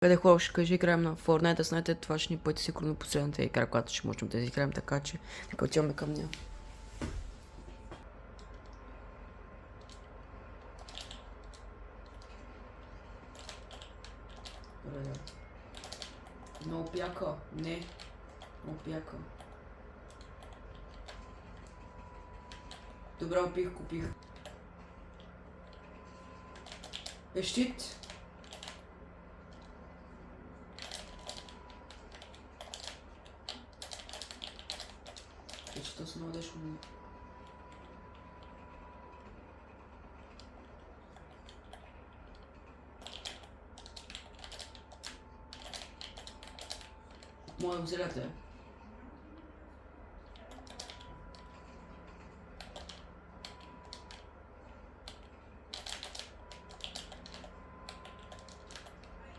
Къде хора ще кажи, играем на Fortnite, знаете, това ще ни пъти сигурно последната игра, когато ще можем да изиграем, така че нека отиваме към нея. Добре. Много пяка, не, много пяка. Добре, купих. Щит. Что снова дашь мне? Моя взгляд.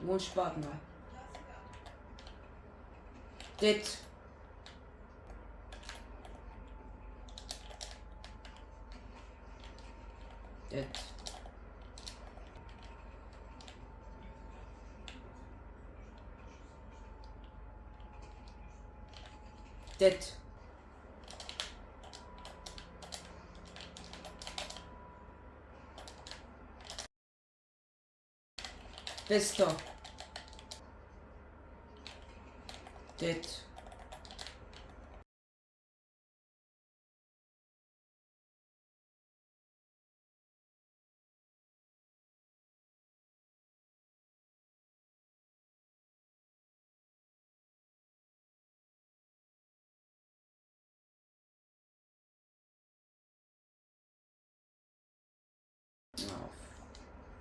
Wunschpartner. Dead. Dead. Dead. Bester. Dead.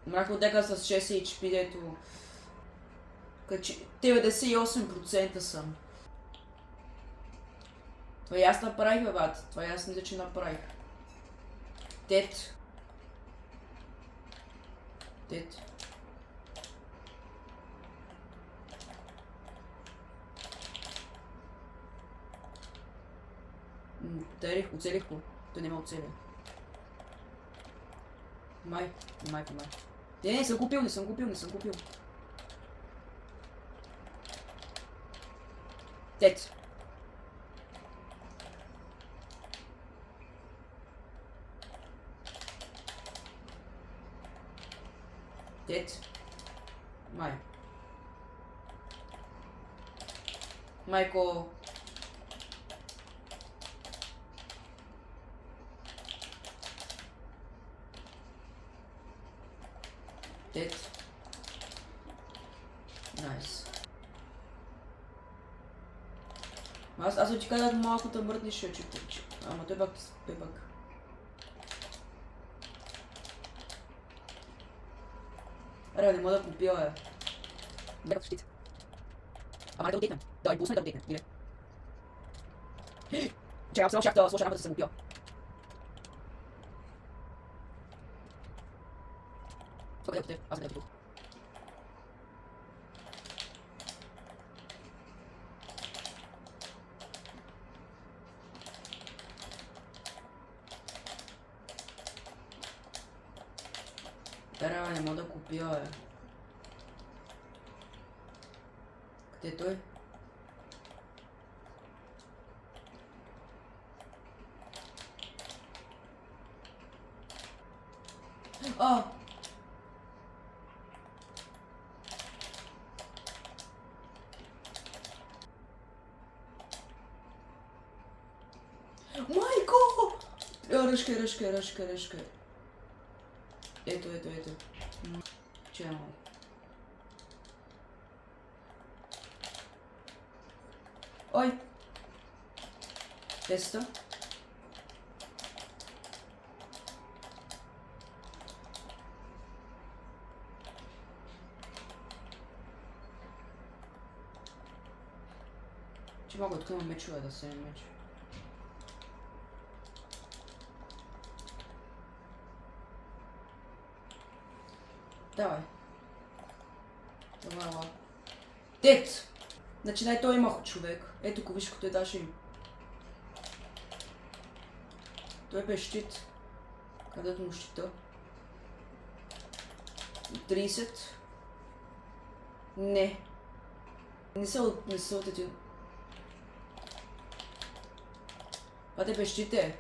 Умрах от дека с 6 HP, дето... 98% съм. Това и аз направих, бе, бат. Това и аз мисля, че направих. Дед. Дед. Оцелих го. Той не ме оцеля. Май. Не съм купил. Дед. Дед. Майко. Дед. Найс. Аз ти казах малко да мръднеш, че ама той пак. Аре, не мога да купя, бе. Бях в щит. Ама да отдекнем. Да, пусна да отдекнем. Или? Чакай, аз само щях да сложа рамата да съм купил. Сколько да аз не да купил. Аре, не мога да купя, бе. Къде е той? Майко! Ръжка. Ето. Чао. Ой! Теста. Че мога да откривам мечове да се меч. Давай. Давай. Дет! Значи дай той има човек. Ето го виж, като е даше им. Той бе щит. Където му щита? 30. Не. Не са от един. Пате бещите.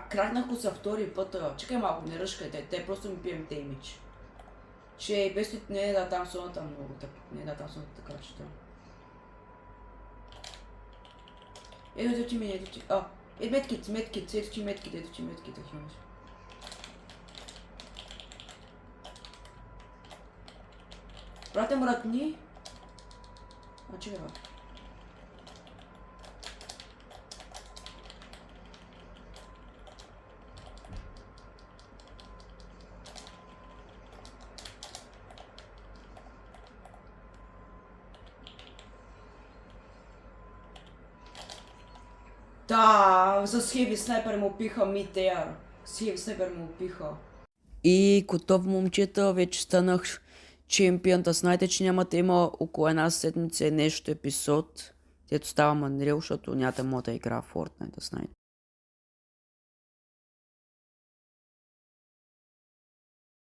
Кракнах го за втори път. Чакай малко, не ръшкайте. Те просто ми пием те имидж. Че без не е да там соната много. Не е да там соната така, че там. Ето ти ми, ето ти. Медкит, ето ти медкит, ако имаш. Брате, мръкни. Чекай, бе. Да, с хеви снайпер му пиха митер. С хеви снайпер му пиха. И готов, момчета, вече станах чемпион. Да знаете, че няма да има около една седмица нещо епизод, дето става Unreal, защото няма да мога да игра в Fortnite, да знаете.